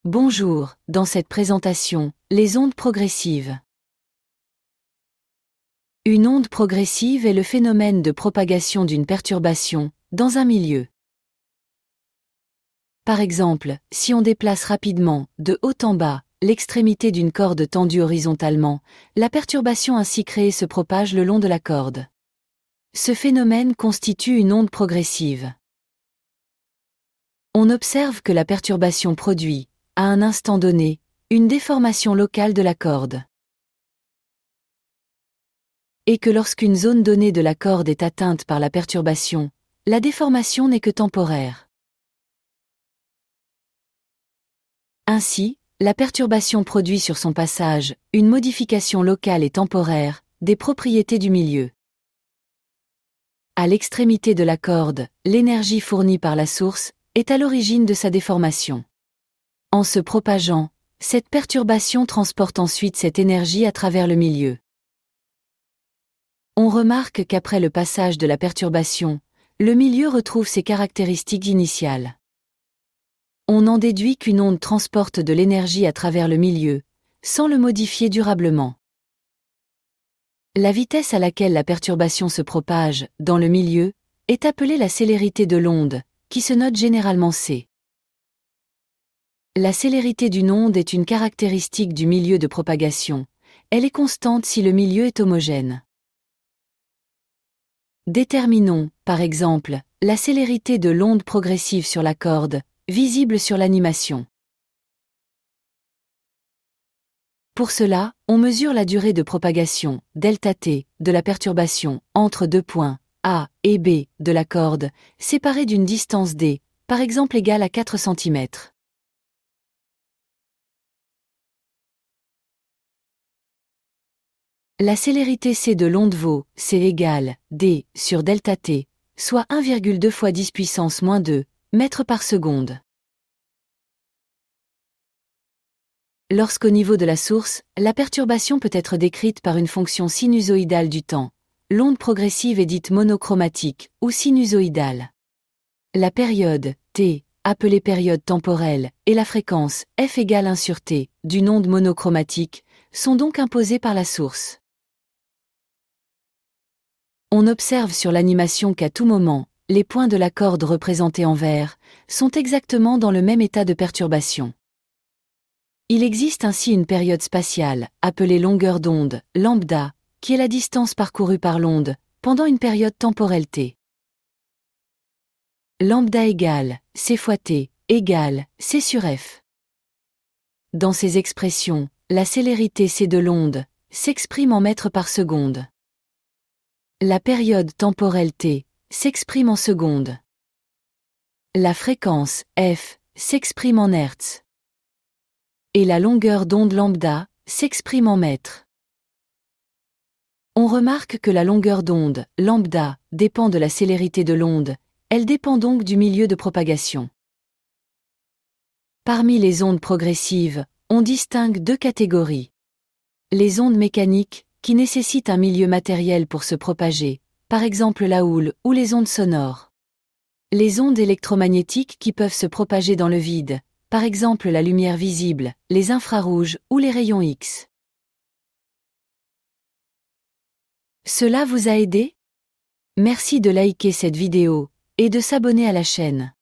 Bonjour, dans cette présentation, les ondes progressives. Une onde progressive est le phénomène de propagation d'une perturbation dans un milieu. Par exemple, si on déplace rapidement, de haut en bas, l'extrémité d'une corde tendue horizontalement, la perturbation ainsi créée se propage le long de la corde. Ce phénomène constitue une onde progressive. On observe que la perturbation produit, à un instant donné, une déformation locale de la corde. Et que lorsqu'une zone donnée de la corde est atteinte par la perturbation, la déformation n'est que temporaire. Ainsi, la perturbation produit sur son passage une modification locale et temporaire des propriétés du milieu. À l'extrémité de la corde, l'énergie fournie par la source est à l'origine de sa déformation. En se propageant, cette perturbation transporte ensuite cette énergie à travers le milieu. On remarque qu'après le passage de la perturbation, le milieu retrouve ses caractéristiques initiales. On en déduit qu'une onde transporte de l'énergie à travers le milieu, sans le modifier durablement. La vitesse à laquelle la perturbation se propage, dans le milieu, est appelée la célérité de l'onde, qui se note généralement c. La célérité d'une onde est une caractéristique du milieu de propagation. Elle est constante si le milieu est homogène. Déterminons, par exemple, la célérité de l'onde progressive sur la corde, visible sur l'animation. Pour cela, on mesure la durée de propagation, ΔT, de la perturbation, entre deux points, A et B, de la corde, séparés d'une distance d, par exemple égale à 4 cm. La célérité c de l'onde vaut c égale d sur ΔT, soit 1,2 fois 10 puissance moins 2 mètres par seconde. Lorsqu'au niveau de la source, la perturbation peut être décrite par une fonction sinusoïdale du temps, l'onde progressive est dite monochromatique ou sinusoïdale. La période t, appelée période temporelle, et la fréquence f égale 1 sur t, d'une onde monochromatique, sont donc imposées par la source. On observe sur l'animation qu'à tout moment, les points de la corde représentés en vert sont exactement dans le même état de perturbation. Il existe ainsi une période spatiale, appelée longueur d'onde, lambda, qui est la distance parcourue par l'onde, pendant une période temporelle t. Lambda égale c fois t, égale c sur f. Dans ces expressions, la célérité c de l'onde s'exprime en mètres par seconde. La période temporelle t s'exprime en secondes. La fréquence f s'exprime en hertz. Et la longueur d'onde lambda s'exprime en mètres. On remarque que la longueur d'onde, lambda, dépend de la célérité de l'onde, elle dépend donc du milieu de propagation. Parmi les ondes progressives, on distingue deux catégories. Les ondes mécaniques, qui nécessitent un milieu matériel pour se propager, par exemple la houle ou les ondes sonores. Les ondes électromagnétiques qui peuvent se propager dans le vide, par exemple la lumière visible, les infrarouges ou les rayons X. Cela vous a aidé? Merci de liker cette vidéo et de s'abonner à la chaîne.